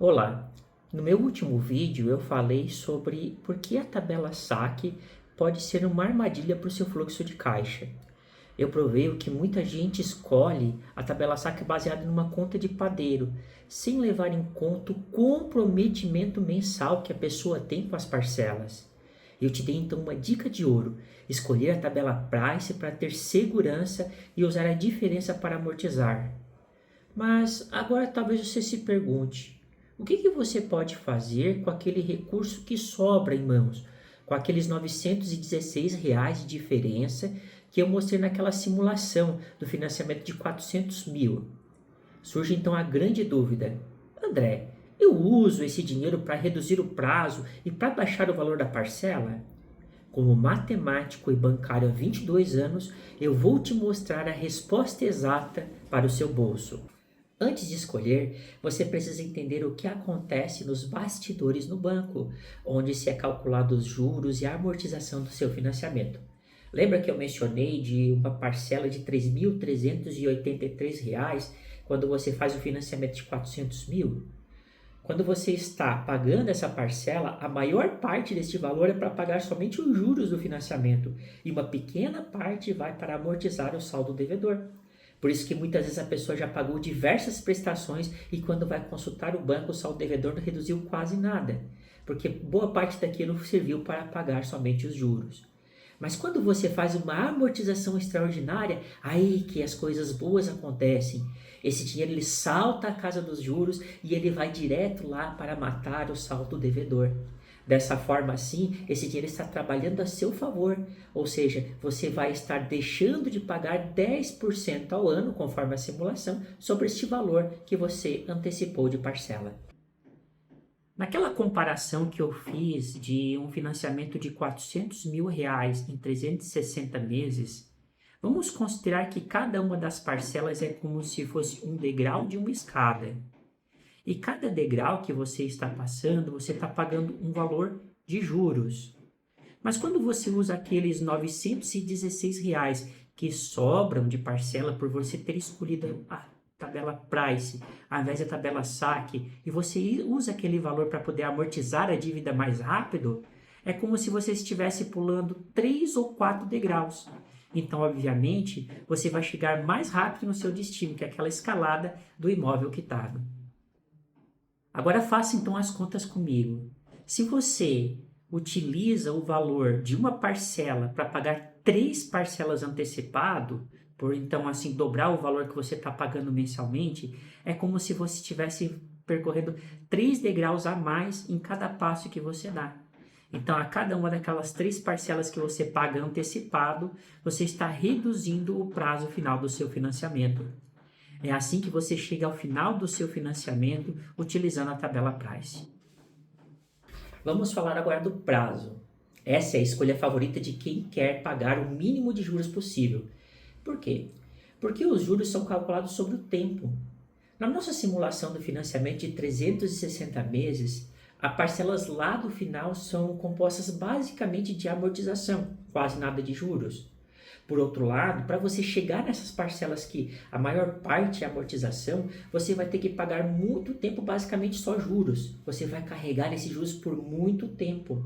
Olá, no meu último vídeo eu falei sobre por que a tabela saque pode ser uma armadilha para o seu fluxo de caixa. Eu provei que muita gente escolhe a tabela saque baseada numa conta de padeiro, sem levar em conta o comprometimento mensal que a pessoa tem com as parcelas. Eu te dei então uma dica de ouro: escolher a tabela Price para ter segurança e usar a diferença para amortizar. Mas agora talvez você se pergunte: o que você pode fazer com aquele recurso que sobra em mãos, com aqueles R$ 916 de diferença que eu mostrei naquela simulação do financiamento de 400 mil? Surge então a grande dúvida: André, eu uso esse dinheiro para reduzir o prazo e para baixar o valor da parcela? Como matemático e bancário há 22 anos, eu vou te mostrar a resposta exata para o seu bolso. Antes de escolher, você precisa entender o que acontece nos bastidores no banco, onde se é calculado os juros e a amortização do seu financiamento. Lembra que eu mencionei de uma parcela de R$ 3.383 quando você faz o financiamento de 400 mil? Quando você está pagando essa parcela, a maior parte deste valor é para pagar somente os juros do financiamento e uma pequena parte vai para amortizar o saldo devedor. Por isso que muitas vezes a pessoa já pagou diversas prestações e quando vai consultar o banco, o saldo devedor não reduziu quase nada, porque boa parte daquilo serviu para pagar somente os juros. Mas quando você faz uma amortização extraordinária, aí que as coisas boas acontecem. Esse dinheiro ele salta à casa dos juros e ele vai direto lá para matar o saldo devedor. Dessa forma assim, esse dinheiro está trabalhando a seu favor, ou seja, você vai estar deixando de pagar 10% ao ano, conforme a simulação, sobre este valor que você antecipou de parcela. Naquela comparação que eu fiz de um financiamento de R$ 400 mil em 360 meses, vamos considerar que cada uma das parcelas é como se fosse um degrau de uma escada. E cada degrau que você está passando, você está pagando um valor de juros. Mas quando você usa aqueles R$ 916 que sobram de parcela por você ter escolhido a tabela Price ao invés da tabela saque, e você usa aquele valor para poder amortizar a dívida mais rápido, é como se você estivesse pulando 3 ou 4 degraus. Então, obviamente, você vai chegar mais rápido no seu destino, que é aquela escalada do imóvel quitado. Agora faça então as contas comigo. Se você utiliza o valor de uma parcela para pagar 3 parcelas antecipado, por então assim dobrar o valor que você está pagando mensalmente, é como se você estivesse percorrendo 3 degraus a mais em cada passo que você dá. Então, a cada uma daquelas 3 parcelas que você paga antecipado, você está reduzindo o prazo final do seu financiamento. É assim que você chega ao final do seu financiamento utilizando a tabela Price. Vamos falar agora do prazo. Essa é a escolha favorita de quem quer pagar o mínimo de juros possível. Por quê? Porque os juros são calculados sobre o tempo. Na nossa simulação do financiamento de 360 meses, as parcelas lá do final são compostas basicamente de amortização, quase nada de juros. Por outro lado, para você chegar nessas parcelas que a maior parte é amortização, você vai ter que pagar muito tempo, basicamente só juros. Você vai carregar esses juros por muito tempo.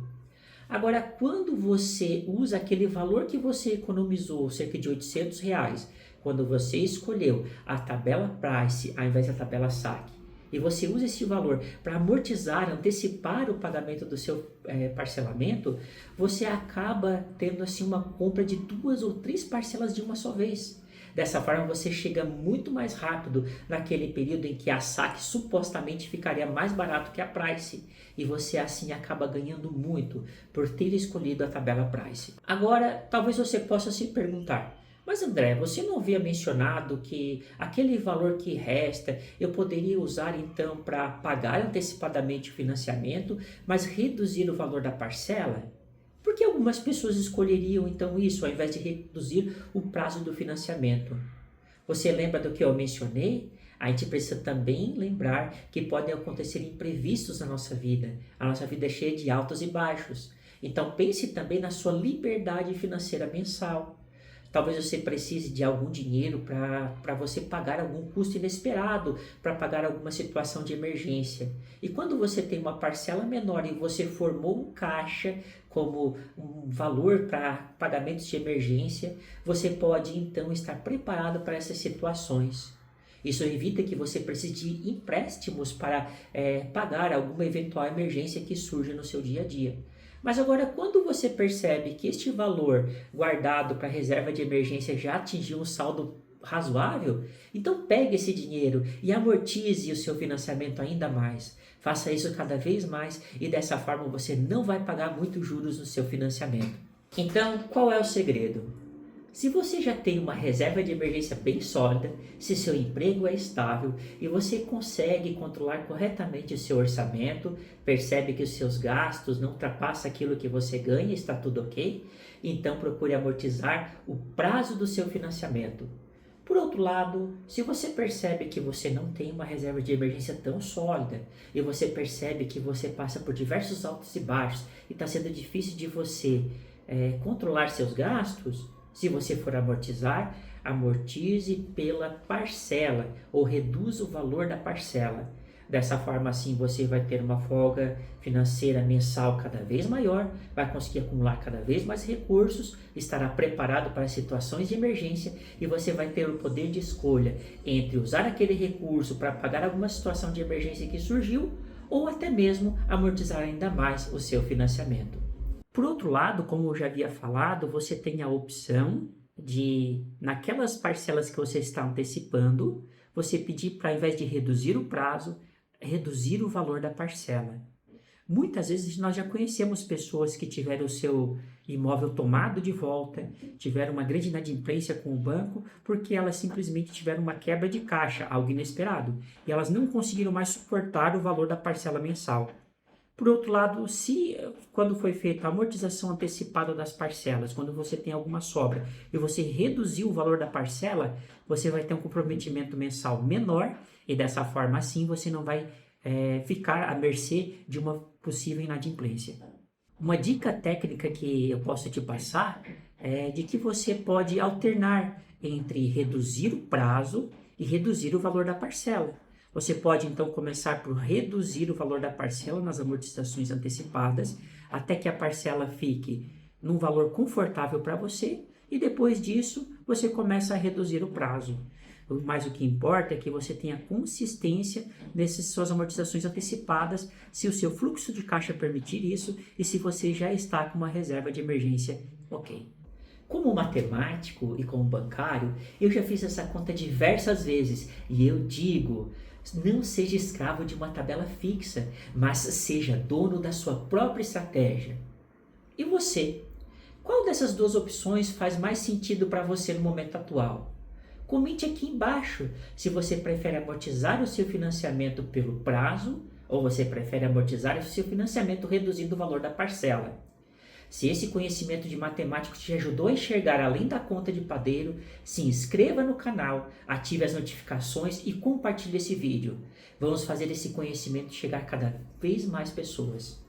Agora, quando você usa aquele valor que você economizou, cerca de R$ 800, quando você escolheu a tabela Price ao invés da tabela saque, e você usa esse valor para amortizar, antecipar o pagamento do seu parcelamento, você acaba tendo assim uma compra de 2 ou 3 parcelas de uma só vez. Dessa forma você chega muito mais rápido naquele período em que a saque supostamente ficaria mais barato que a Price. E você assim acaba ganhando muito por ter escolhido a tabela Price. Agora, talvez você possa se perguntar: mas André, você não havia mencionado que aquele valor que resta eu poderia usar então para pagar antecipadamente o financiamento, mas reduzir o valor da parcela? Por que algumas pessoas escolheriam então isso ao invés de reduzir o prazo do financiamento? Você lembra do que eu mencionei? A gente precisa também lembrar que podem acontecer imprevistos na nossa vida. A nossa vida é cheia de altos e baixos. Então pense também na sua liberdade financeira mensal. Talvez você precise de algum dinheiro para você pagar algum custo inesperado, para pagar alguma situação de emergência. E quando você tem uma parcela menor e você formou um caixa como um valor para pagamentos de emergência, você pode então estar preparado para essas situações. Isso evita que você precise de empréstimos para pagar alguma eventual emergência que surja no seu dia a dia. Mas agora, quando você percebe que este valor guardado para reserva de emergência já atingiu um saldo razoável, então pegue esse dinheiro e amortize o seu financiamento ainda mais. Faça isso cada vez mais e dessa forma você não vai pagar muitos juros no seu financiamento. Então, qual é o segredo? Se você já tem uma reserva de emergência bem sólida, se seu emprego é estável e você consegue controlar corretamente o seu orçamento, percebe que os seus gastos não ultrapassam aquilo que você ganha, está tudo ok, então procure amortizar o prazo do seu financiamento. Por outro lado, se você percebe que você não tem uma reserva de emergência tão sólida e você percebe que você passa por diversos altos e baixos e está sendo difícil de você controlar seus gastos, se você for amortizar, amortize pela parcela ou reduza o valor da parcela. Dessa forma, assim, você vai ter uma folga financeira mensal cada vez maior, vai conseguir acumular cada vez mais recursos, estará preparado para situações de emergência e você vai ter o poder de escolha entre usar aquele recurso para pagar alguma situação de emergência que surgiu ou até mesmo amortizar ainda mais o seu financiamento. Por outro lado, como eu já havia falado, você tem a opção de, naquelas parcelas que você está antecipando, você pedir para, ao invés de reduzir o prazo, reduzir o valor da parcela. Muitas vezes nós já conhecemos pessoas que tiveram o seu imóvel tomado de volta, tiveram uma grande inadimplência com o banco, porque elas simplesmente tiveram uma quebra de caixa, algo inesperado, e elas não conseguiram mais suportar o valor da parcela mensal. Por outro lado, se quando foi feita a amortização antecipada das parcelas, quando você tem alguma sobra e você reduzir o valor da parcela, você vai ter um comprometimento mensal menor e dessa forma assim você não vai ficar à mercê de uma possível inadimplência. Uma dica técnica que eu posso te passar é de que você pode alternar entre reduzir o prazo e reduzir o valor da parcela. Você pode então começar por reduzir o valor da parcela nas amortizações antecipadas, até que a parcela fique num valor confortável para você, e depois disso você começa a reduzir o prazo. Mas o que importa é que você tenha consistência nessas suas amortizações antecipadas, se o seu fluxo de caixa permitir isso e se você já está com uma reserva de emergência ok. Como matemático e como bancário, eu já fiz essa conta diversas vezes e eu digo, não seja escravo de uma tabela fixa, mas seja dono da sua própria estratégia. E você? Qual dessas duas opções faz mais sentido para você no momento atual? Comente aqui embaixo se você prefere amortizar o seu financiamento pelo prazo ou você prefere amortizar o seu financiamento reduzindo o valor da parcela. Se esse conhecimento de matemática te ajudou a enxergar além da conta de padeiro, se inscreva no canal, ative as notificações e compartilhe esse vídeo. Vamos fazer esse conhecimento chegar a cada vez mais pessoas.